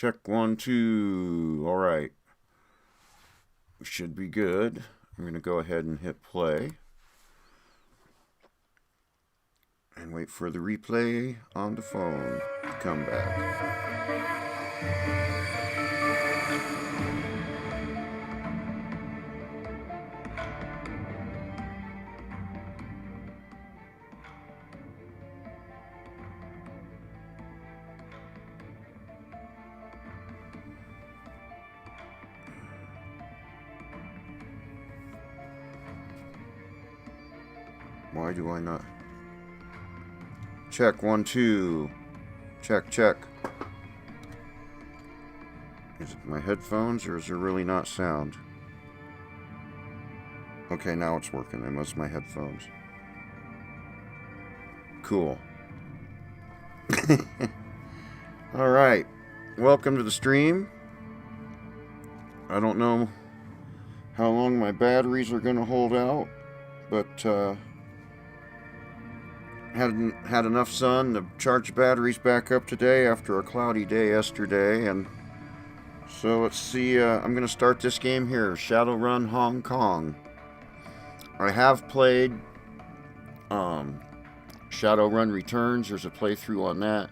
Check 1, 2. All right. We should be good. I'm going to go ahead and hit play. And wait for the replay on the phone to come back. Why do I not? Check 1, 2. Check, check. Is it my headphones or is there really not sound? Okay, now it's working. It must be my headphones. Cool. Alright. Welcome to the stream. I don't know how long my batteries are going to hold out, but had enough sun to charge batteries back up today after a cloudy day yesterday, and so let's see. I'm going to start this game here, Shadowrun Hong Kong. I have played Shadowrun Returns. There's a playthrough on that,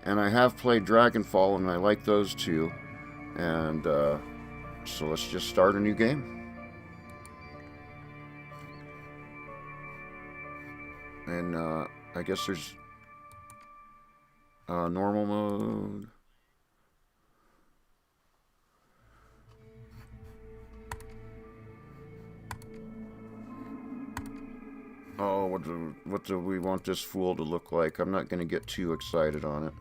and I have played Dragonfall, and I like those two. And so let's just start a new game. And I guess there's normal mode. Oh, what do we want this fool to look like? I'm not going to get too excited on it.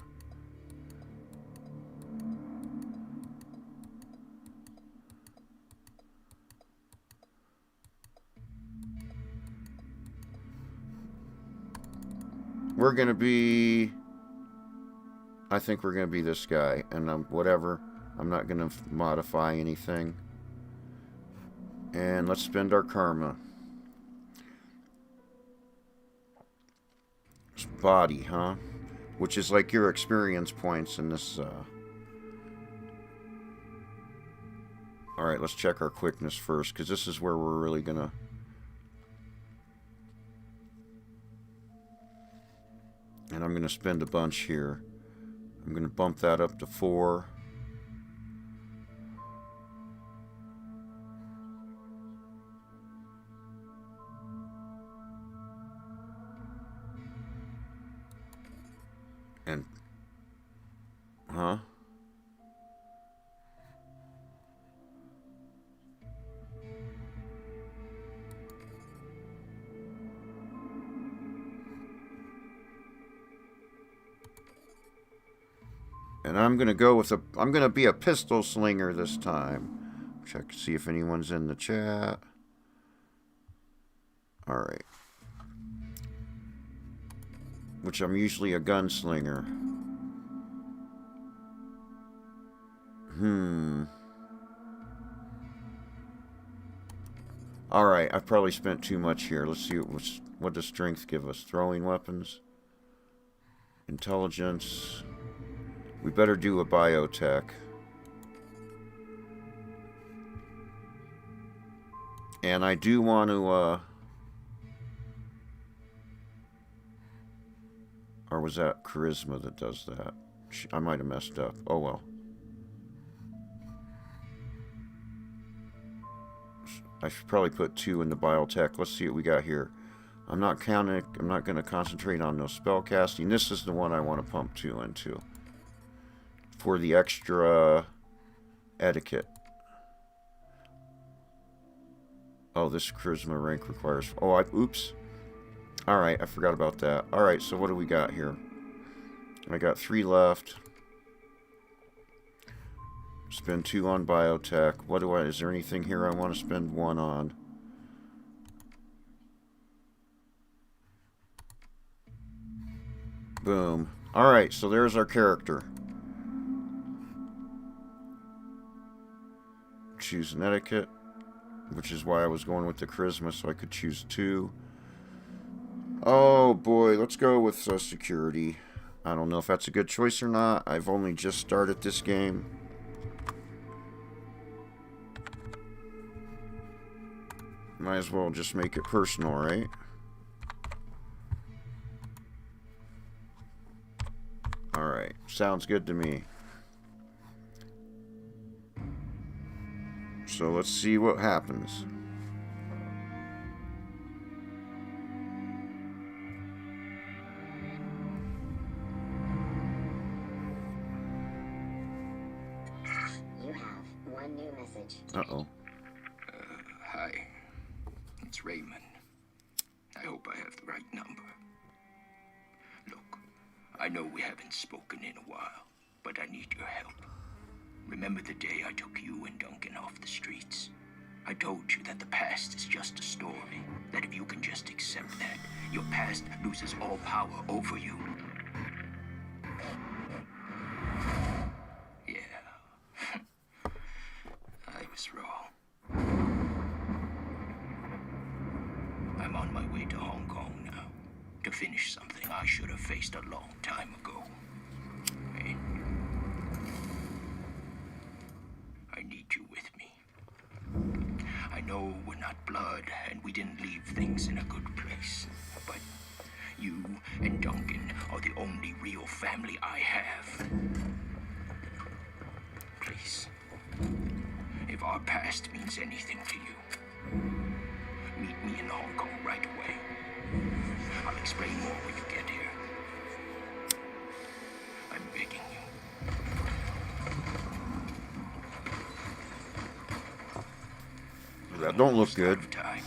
We're going to be... I think we're going to be this guy. And whatever. I'm not going to modify anything. And let's spend our karma. It's body, huh? Which is like your experience points in this... Alright, let's check our quickness first. Because this is where we're really going to... And I'm going to spend a bunch here. I'm going to bump that up to 4. And... Huh? And I'm gonna go with I'm gonna be a pistol slinger this time. Check, see if anyone's in the chat. Alright. Which I'm usually a gunslinger. Alright, I've probably spent too much here. Let's see what does strength give us? Throwing weapons. Intelligence. We better do a biotech. And I do want to, or was that charisma that does that? I might have messed up. Oh well. I should probably put 2 in the biotech. Let's see what we got here. I'm not going to concentrate on no spell casting. This is the one I want to pump 2 into. For the extra etiquette. Oh, this charisma rank requires... Oh, oops. Alright, I forgot about that. Alright, so what do we got here? I got 3 left. Spend 2 on biotech. Is there anything here I want to spend 1 on? Boom. Alright, so there's our character. Choose an etiquette, which is why I was going with the charisma, so I could choose 2. Oh boy, let's go with security. I don't know if that's a good choice or not. I've only just started this game. Might as well just make it personal, right? Alright, sounds good to me. So let's see what happens. You have one new message. Uh-oh. Hi. It's Raymond. I hope I have the right number. Look, I know we haven't spoken in a while, but I need your help. Remember the day I took you and Duncan off the streets? I told you that the past is just a story, that if you can just accept that, your past loses all power over you. Yeah. I was wrong. I'm on my way to Hong Kong now, to finish something I should have faced a long time ago. And I need you with me. I know we're not blood, and we didn't leave things in a good place, but you and Duncan are the only real family I have. Please, if our past means anything to you, meet me in Hong Kong right away. I'll explain more when you get here. I'm begging you. That don't look good. Time.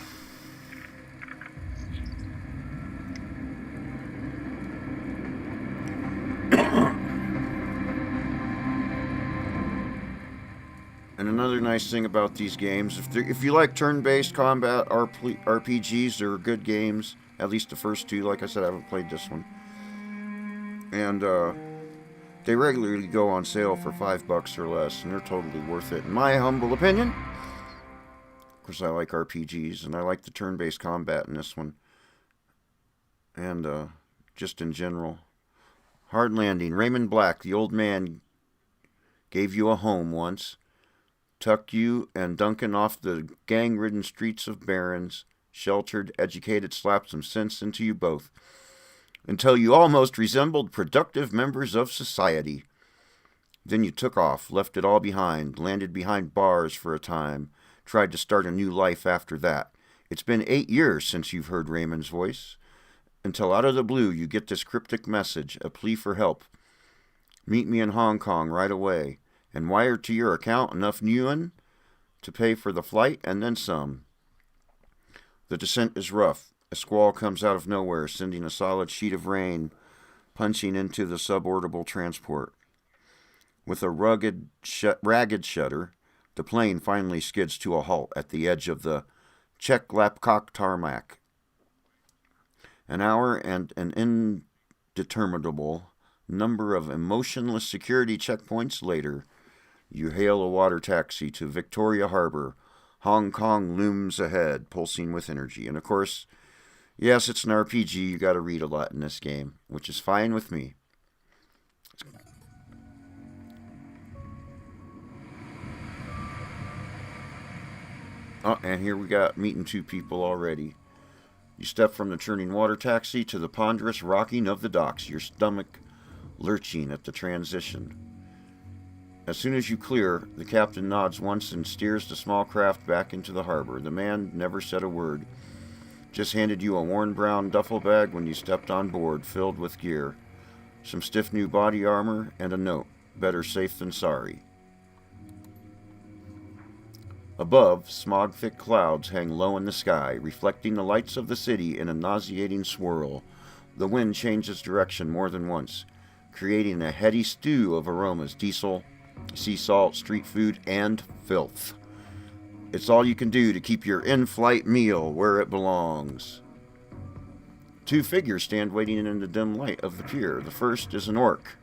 And another nice thing about these games, if you like turn-based combat RPGs, they're good games. At least the first two. Like I said, I haven't played this one. And they regularly go on sale for $5 or less, and they're totally worth it, in my humble opinion. Of course, I like RPGs, and I like the turn-based combat in this one. And just in general. Hard Landing. Raymond Black, the old man, gave you a home once. Tucked you and Duncan off the gang-ridden streets of Barrens, sheltered, educated, slapped some sense into you both, until you almost resembled productive members of society. Then you took off, left it all behind, landed behind bars for a time, tried to start a new life after that. It's been 8 years since you've heard Raymond's voice, until out of the blue you get this cryptic message, a plea for help. Meet me in Hong Kong right away. And wire to your account enough yuan to pay for the flight and then some. The descent is rough. A squall comes out of nowhere, sending a solid sheet of rain punching into the suborbital transport. With a ragged shudder, the plane finally skids to a halt at the edge of the Czech-Lapcock tarmac. An hour and an indeterminable number of emotionless security checkpoints later, you hail a water taxi to Victoria Harbor. Hong Kong looms ahead, pulsing with energy. And of course, yes, it's an RPG. You got to read a lot in this game, which is fine with me. Oh, and here we got meeting two people already. You step from the churning water taxi to the ponderous rocking of the docks, your stomach lurching at the transition. As soon as you clear, the captain nods once and steers the small craft back into the harbor. The man never said a word, just handed you a worn brown duffel bag when you stepped on board, filled with gear, some stiff new body armor, and a note, better safe than sorry. Above, smog-thick clouds hang low in the sky, reflecting the lights of the city in a nauseating swirl. The wind changes direction more than once, creating a heady stew of aromas, diesel, sea salt, street food, and filth. It's all you can do to keep your in-flight meal where it belongs. Two figures stand waiting in the dim light of the pier. The first is an orc,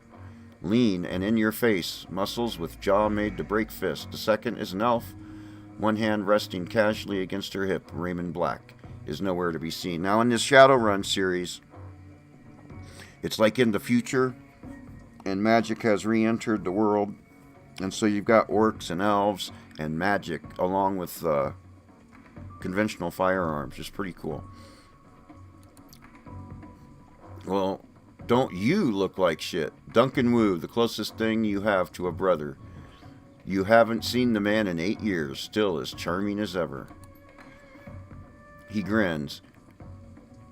lean and in your face, muscles with jaw made to break fist. The second is an elf, one hand resting casually against her hip. Raymond Black is nowhere to be seen. Now in this Shadowrun series, it's like in the future, and magic has re-entered the world. And so you've got orcs and elves and magic along with conventional firearms. It's pretty cool. Well, don't you look like shit? Duncan Wu, the closest thing you have to a brother. You haven't seen the man in 8 years, still as charming as ever. He grins.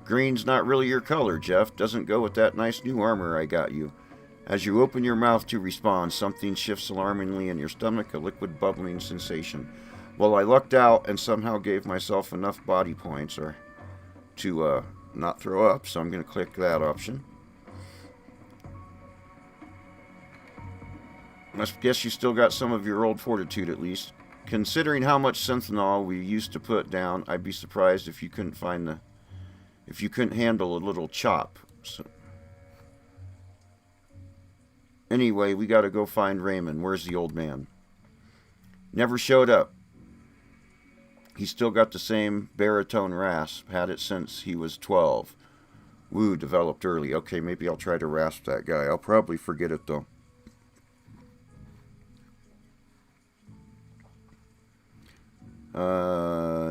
Green's not really your color, Jeff. Doesn't go with that nice new armor I got you. As you open your mouth to respond, something shifts alarmingly in your stomach, a liquid bubbling sensation. Well, I lucked out and somehow gave myself enough body points to not throw up, so I'm going to click that option. I guess you still got some of your old fortitude at least. Considering how much synthol we used to put down, I'd be surprised if you couldn't handle a little chop. So, anyway, we gotta go find Raymond. Where's the old man? Never showed up. He's still got the same baritone rasp. Had it since he was 12. Woo, developed early. Okay, maybe I'll try to rasp that guy. I'll probably forget it though.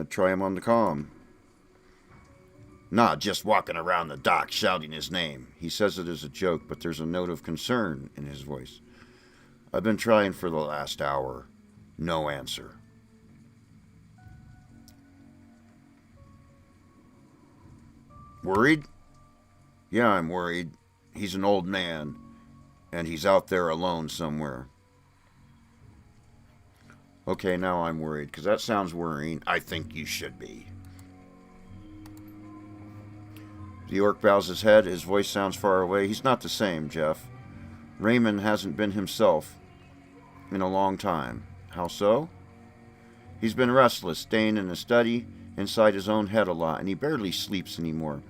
Try him on the comm. Nah, just walking around the dock shouting his name. He says it as a joke, but there's a note of concern in his voice. I've been trying for the last hour. No answer. Worried? Yeah, I'm worried. He's an old man, and he's out there alone somewhere. Okay, now I'm worried, because that sounds worrying. I think you should be. The orc bows his head. His voice sounds far away. He's not the same, Jeff. Raymond hasn't been himself in a long time. How so? He's been restless, staying in his study, inside his own head a lot, and he barely sleeps anymore.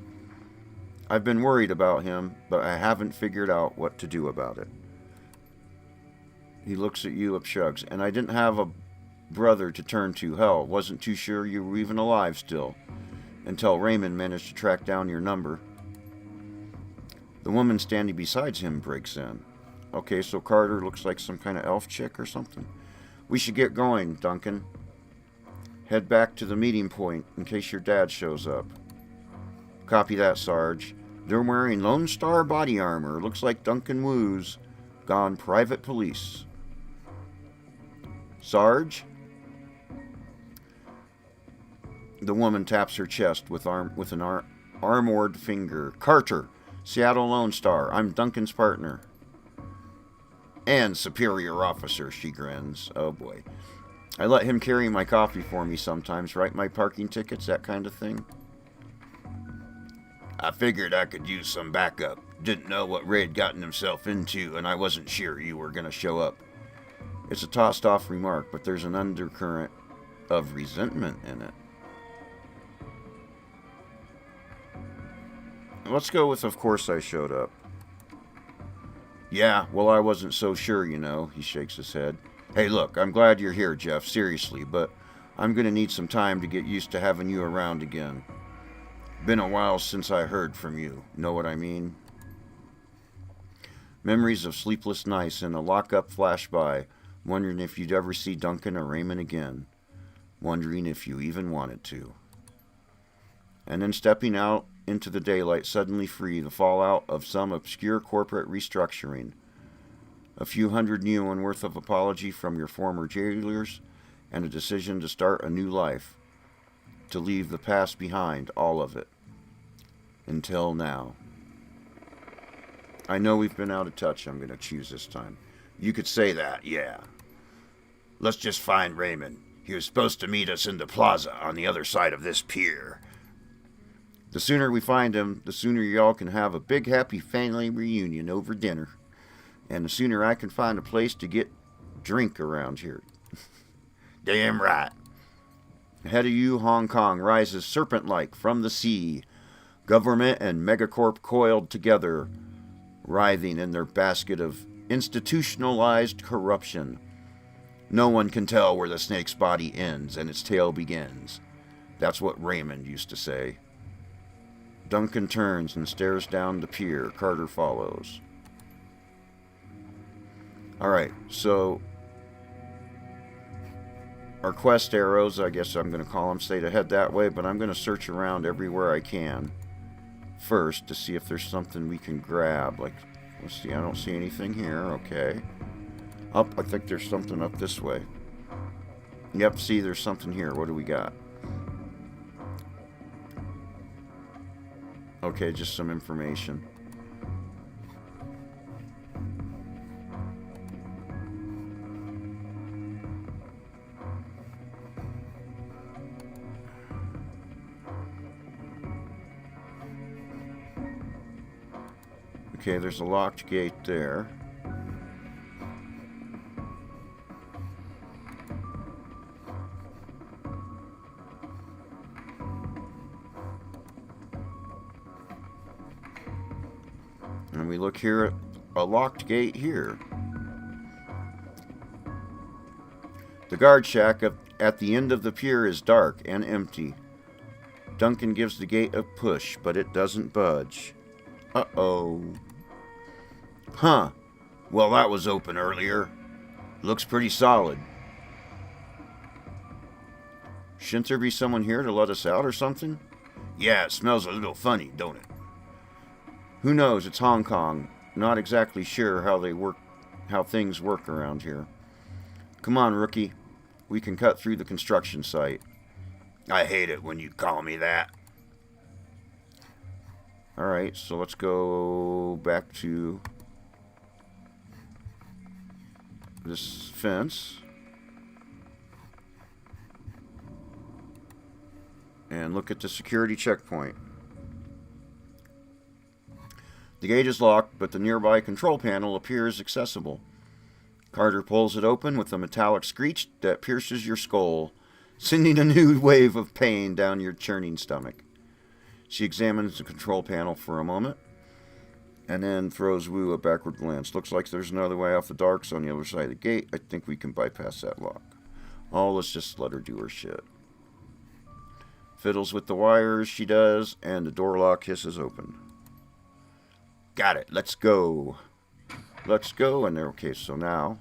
I've been worried about him, but I haven't figured out what to do about it. He looks at you, shrugs. And I didn't have a brother to turn to. Hell, wasn't too sure you were even alive still, until Raymond managed to track down your number. The woman standing beside him breaks in. Okay, so Carter looks like some kind of elf chick or something. We should get going, Duncan. Head back to the meeting point in case your dad shows up. Copy that, Sarge. They're wearing Lone Star body armor. Looks like Duncan Wu's gone private police. Sarge? The woman taps her chest with an armored finger. Carter, Seattle Lone Star. I'm Duncan's partner. And superior officer, she grins. Oh boy. I let him carry my coffee for me sometimes, write my parking tickets, that kind of thing. I figured I could use some backup. Didn't know what Ray'd gotten himself into, and I wasn't sure you were going to show up. It's a tossed-off remark, but there's an undercurrent of resentment in it. Let's go with, of course I showed up. Yeah, well, I wasn't so sure, you know, he shakes his head. Hey, look, I'm glad you're here, Jeff, seriously, but I'm going to need some time to get used to having you around again. Been a while since I heard from you, know what I mean? Memories of sleepless nights and a lockup flash by, wondering if you'd ever see Duncan or Raymond again, wondering if you even wanted to. And then stepping out into the daylight, suddenly free, the fallout of some obscure corporate restructuring. A few hundred yuan worth of apology from your former jailers, and a decision to start a new life, to leave the past behind, all of it. Until now. I know we've been out of touch, I'm going to choose this time. You could say that, yeah. Let's just find Raymond. He was supposed to meet us in the plaza on the other side of this pier. The sooner we find him, the sooner y'all can have a big happy family reunion over dinner. And the sooner I can find a place to get drink around here. Damn right. Ahead of you, Hong Kong rises serpent-like from the sea. Government and megacorp coiled together, writhing in their basket of institutionalized corruption. No one can tell where the snake's body ends and its tail begins. That's what Raymond used to say. Duncan turns and stares down the pier. Carter follows. Alright, so our quest arrows, I guess I'm going to call them, say to head that way, but I'm going to search around everywhere I can first to see if there's something we can grab. Like, let's see, I don't see anything here. Okay. Up, I think there's something up this way. Yep, see, there's something here. What do we got? Okay, just some information. Okay, there's a locked gate there. And we look here at a locked gate here. The guard shack at the end of the pier is dark and empty. Duncan gives the gate a push, but it doesn't budge. Uh-oh. Huh. Well, that was open earlier. Looks pretty solid. Shouldn't there be someone here to let us out or something? Yeah, it smells a little funny, don't it? Who knows? It's Hong Kong. Not exactly sure how things work around here. Come on, rookie. We can cut through the construction site. I hate it when you call me that. Alright, so let's go back to this fence. And look at the security checkpoint. The gate is locked, but the nearby control panel appears accessible. Carter pulls it open with a metallic screech that pierces your skull, sending a new wave of pain down your churning stomach. She examines the control panel for a moment, and then throws Wu a backward glance. Looks like there's another way off the darks on the other side of the gate. I think we can bypass that lock. Oh, let's just let her do her shit. Fiddles with the wires, she does, and the door lock hisses open. Got it, let's go. Let's go, and there, okay, so now,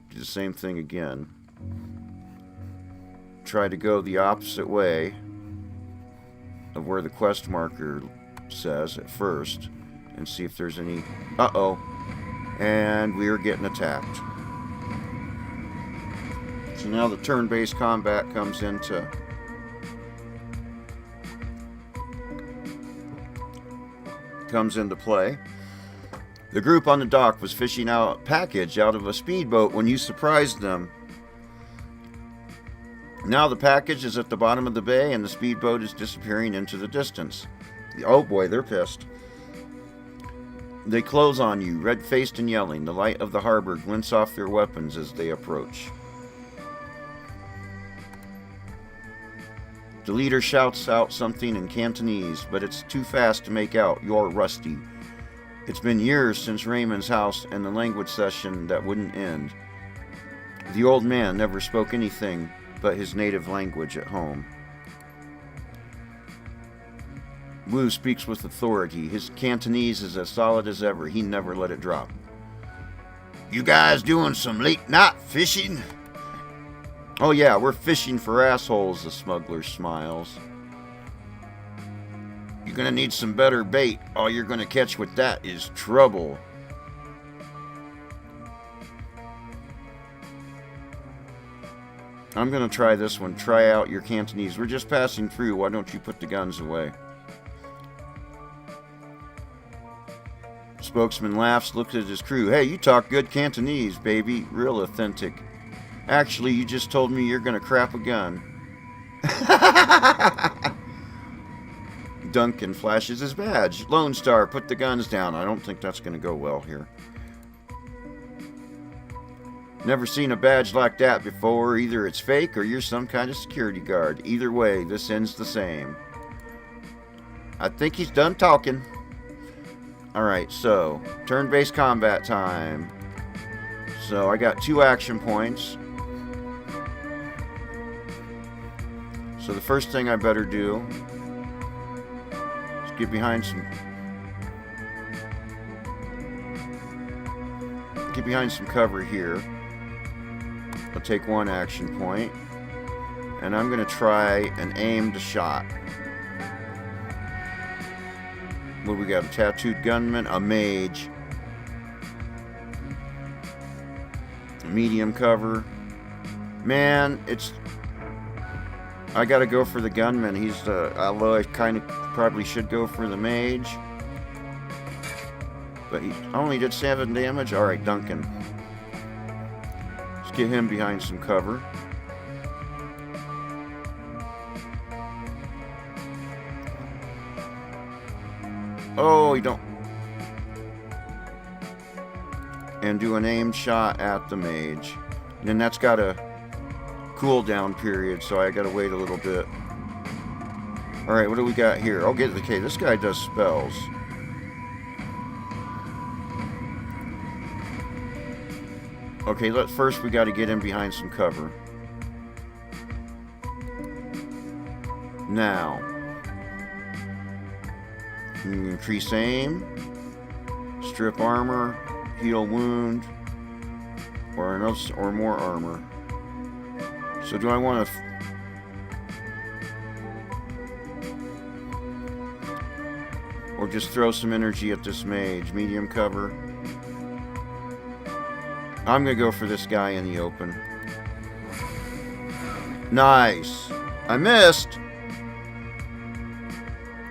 do the same thing again. Try to go the opposite way of where the quest marker says at first, and see if there's any... Uh-oh. And we are getting attacked. So now the turn-based combat comes into play. The group on the dock was fishing out a package out of a speedboat when you surprised them. Now the package is at the bottom of the bay and the speedboat is disappearing into the distance. Oh boy, they're pissed. They close on you, red-faced and yelling. The light of the harbor glints off their weapons as they approach. The leader shouts out something in Cantonese, but it's too fast to make out. You're rusty. It's been years since Raymond's house and the language session that wouldn't end. The old man never spoke anything but his native language at home. Wu speaks with authority. His Cantonese is as solid as ever. He never let it drop. You guys doing some late night fishing? Oh yeah, we're fishing for assholes, the smuggler smiles. You're gonna need some better bait. All you're gonna catch with that is trouble. I'm gonna try this one. Try out your Cantonese. We're just passing through. Why don't you put the guns away? Spokesman laughs, looks at his crew. Hey, you talk good Cantonese, baby. Real authentic. Actually, you just told me you're gonna crap a gun. Duncan flashes his badge. Lone Star, put the guns down. I don't think that's gonna go well here. Never seen a badge like that before. Either it's fake or you're some kind of security guard. Either way, this ends the same. I think he's done talking. Alright, so, turn-based combat time. So, I got 2 action points. So the first thing I better do is get behind some... get behind some cover here. I'll take 1 action point. And I'm going to try an aimed shot. What do we got? A tattooed gunman, a mage. Medium cover. Man, it's... I gotta go for the gunman. He's the... Although I kind of probably should go for the mage. But he only did 7 damage. Alright, Duncan. Let's get him behind some cover. Oh, you don't... And do an aimed shot at the mage. And then that's got a cooldown period, so I gotta wait a little bit. Alright, what do we got here? Oh, okay, this guy does spells. Okay, first we gotta get him behind some cover. Now. Increase aim. Strip armor. Heal wound. Or more armor. So do I want to... Or just throw some energy at this mage. Medium cover. I'm going to go for this guy in the open. Nice. I missed.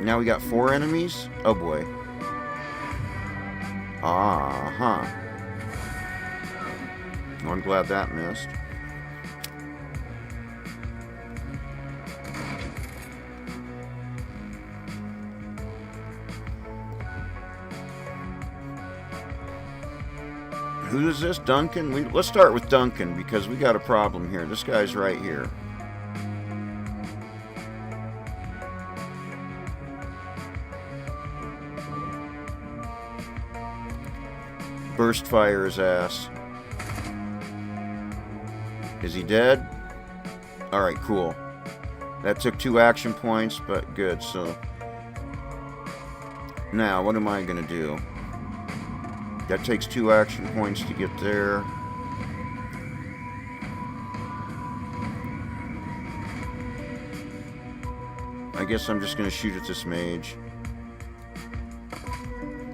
Now we got 4 enemies? Oh boy. Uh-huh. Well, I'm glad that missed. Who is this? Duncan? Let's start with Duncan because we got a problem here. This guy's right here. Burst fire his ass. Is he dead? Alright, cool. That took 2 action points, but good. So now, what am I going to do? That takes 2 action points to get there. I guess I'm just going to shoot at this mage.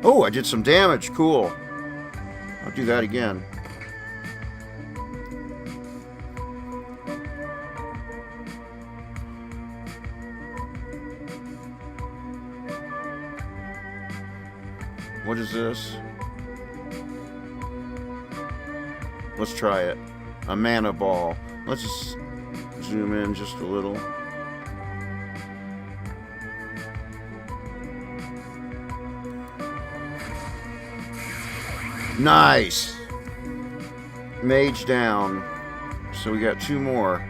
Oh, I did some damage. Cool. I'll do that again. What is this? Let's try it. A mana ball. Let's just zoom in just a little. Nice! Mage down. So we got 2 more.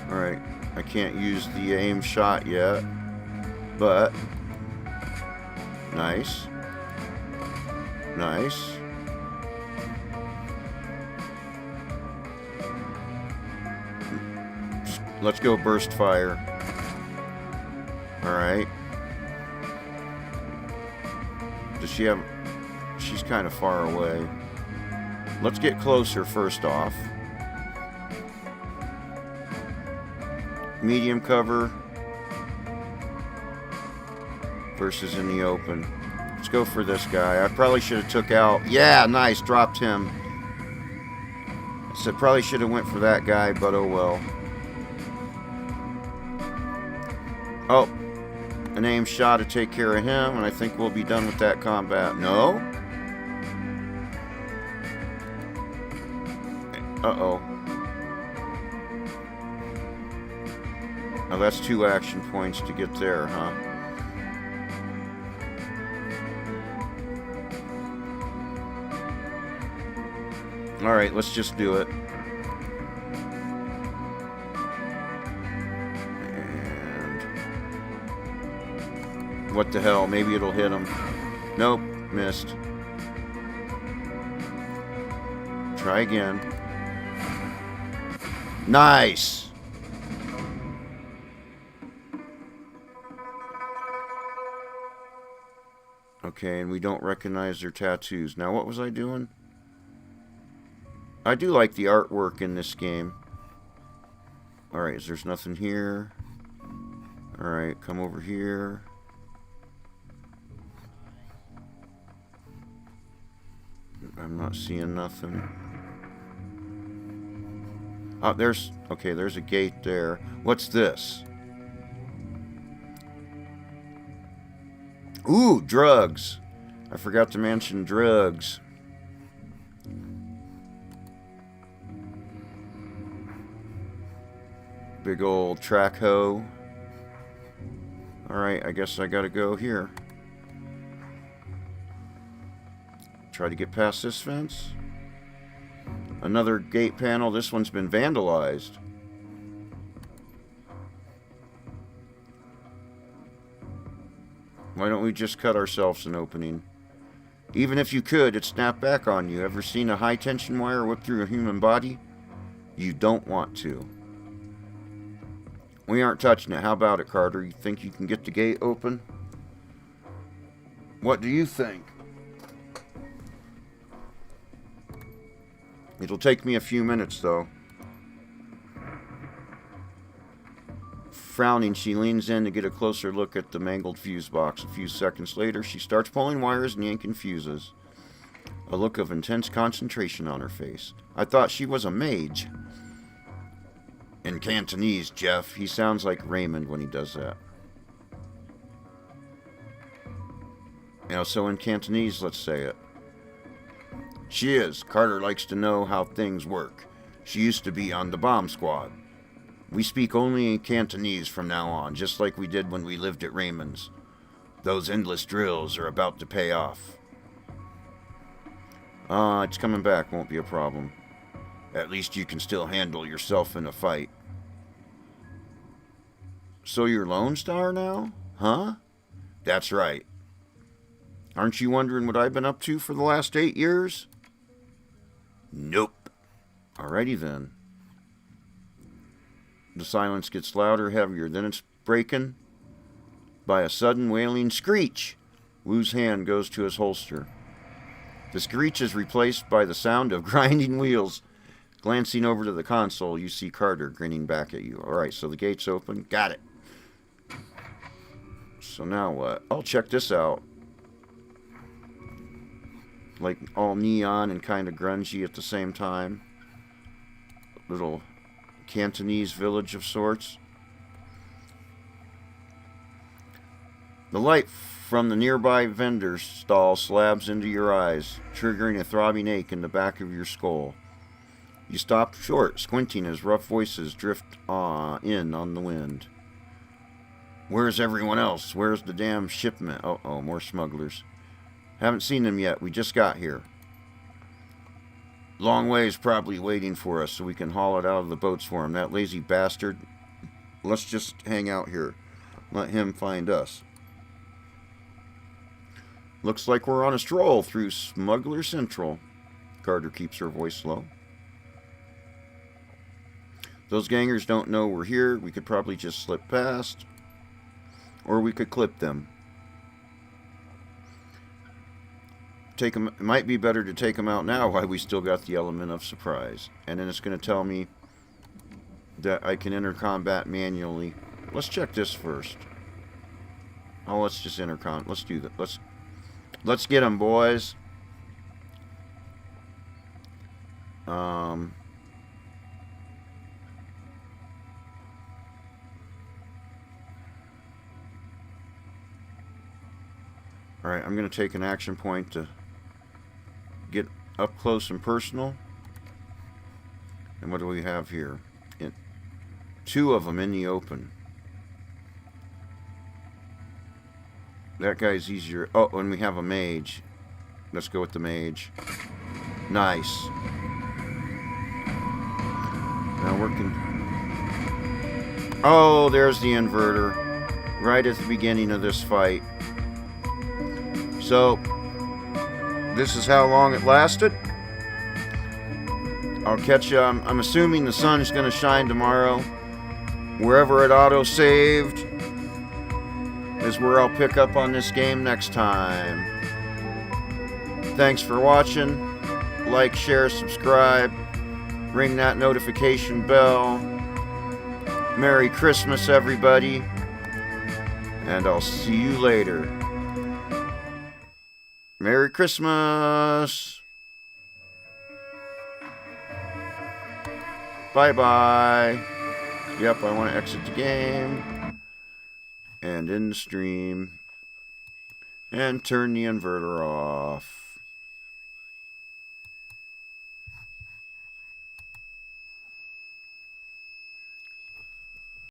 Alright. I can't use the aim shot yet. But nice. Nice. Let's go burst fire. Alright. Does she have... She's kind of far away. Let's get closer first off. Medium cover. Versus in the open. Let's go for this guy. I probably should have took out... Yeah, nice. Dropped him. I said probably should have went for that guy, but oh well. Oh. An aim shot to take care of him, and I think we'll be done with that combat. No? Uh-oh. Oh, that's 2 action points to get there, huh? Alright, let's just do it. And... What the hell? Maybe it'll hit him. Nope, missed. Try again. Nice! Okay, and we don't recognize their tattoos. Now, what was I doing? I do like the artwork in this game. Alright, there's nothing here. Alright, come over here. I'm not seeing nothing. Oh, there's a gate there. What's this? Ooh, drugs. I forgot to mention drugs. Big old track hoe. Alright, I guess I gotta go here. Try to get past this fence. Another gate panel. This one's been vandalized. Why don't we just cut ourselves an opening? Even if you could, it'd snap back on you. Ever seen a high tension wire whip through a human body? You don't want to. We aren't touching it. How about it, Carter? You think you can get the gate open? What do you think? It'll take me a few minutes, though. Frowning, she leans in to get a closer look at the mangled fuse box. A few seconds later, she starts pulling wires and yanking fuses. A look of intense concentration on her face. I thought she was a mage. In Cantonese, Jeff. He sounds like Raymond when he does that. You know, so in Cantonese, let's say it. She is. Carter likes to know how things work. She used to be on the bomb squad. We speak only in Cantonese from now on, just like we did when we lived at Raymond's. Those endless drills are about to pay off. It's coming back, won't be a problem. At least you can still handle yourself in a fight. So you're Lone Star now? Huh? That's right. Aren't you wondering what I've been up to for the last 8 years? Nope. Alrighty then. The silence gets louder, heavier. Then it's breaking by a sudden wailing screech. Wu's hand goes to his holster. The screech is replaced by the sound of grinding wheels. Glancing over to the console, you see Carter grinning back at you. Alright, so the gate's open. Got it. So now what? I'll check this out. Like all neon and kind of grungy at the same time. Little Cantonese village of sorts. The light from the nearby vendor stall slabs into your eyes, triggering a throbbing ache in the back of your skull. You stop short, squinting as rough voices drift in on the wind. Where's everyone else? Where's the damn shipment? Oh, more smugglers. Haven't seen them yet. We just got here. Long ways probably waiting for us so we can haul it out of the boats for him. That lazy bastard. Let's just hang out here. Let him find us. Looks like we're on a stroll through Smuggler Central. Carter keeps her voice low. Those gangers don't know we're here. We could probably just slip past. Or we could clip them. It might be better to take them out now while we still got the element of surprise. And then it's going to tell me that I can enter combat manually. Let's check this first. Oh, let's just enter let's do that. Let's get them, boys. Alright, I'm going to take an action point to get up close and personal. And what do we have here? Two of them in the open. That guy's easier. Oh, and we have a mage. Let's go with the mage. Nice. Now working. Oh, there's the inverter. Right at the beginning of this fight. So, this is how long it lasted. I'll catch you. I'm assuming the sun's going to shine tomorrow. Wherever it auto-saved is where I'll pick up on this game next time. Thanks for watching. Like, share, subscribe. Ring that notification bell. Merry Christmas, everybody. And I'll see you later. Merry Christmas. Bye-bye. Yep, I want to exit the game. And end the stream. And turn the inverter off.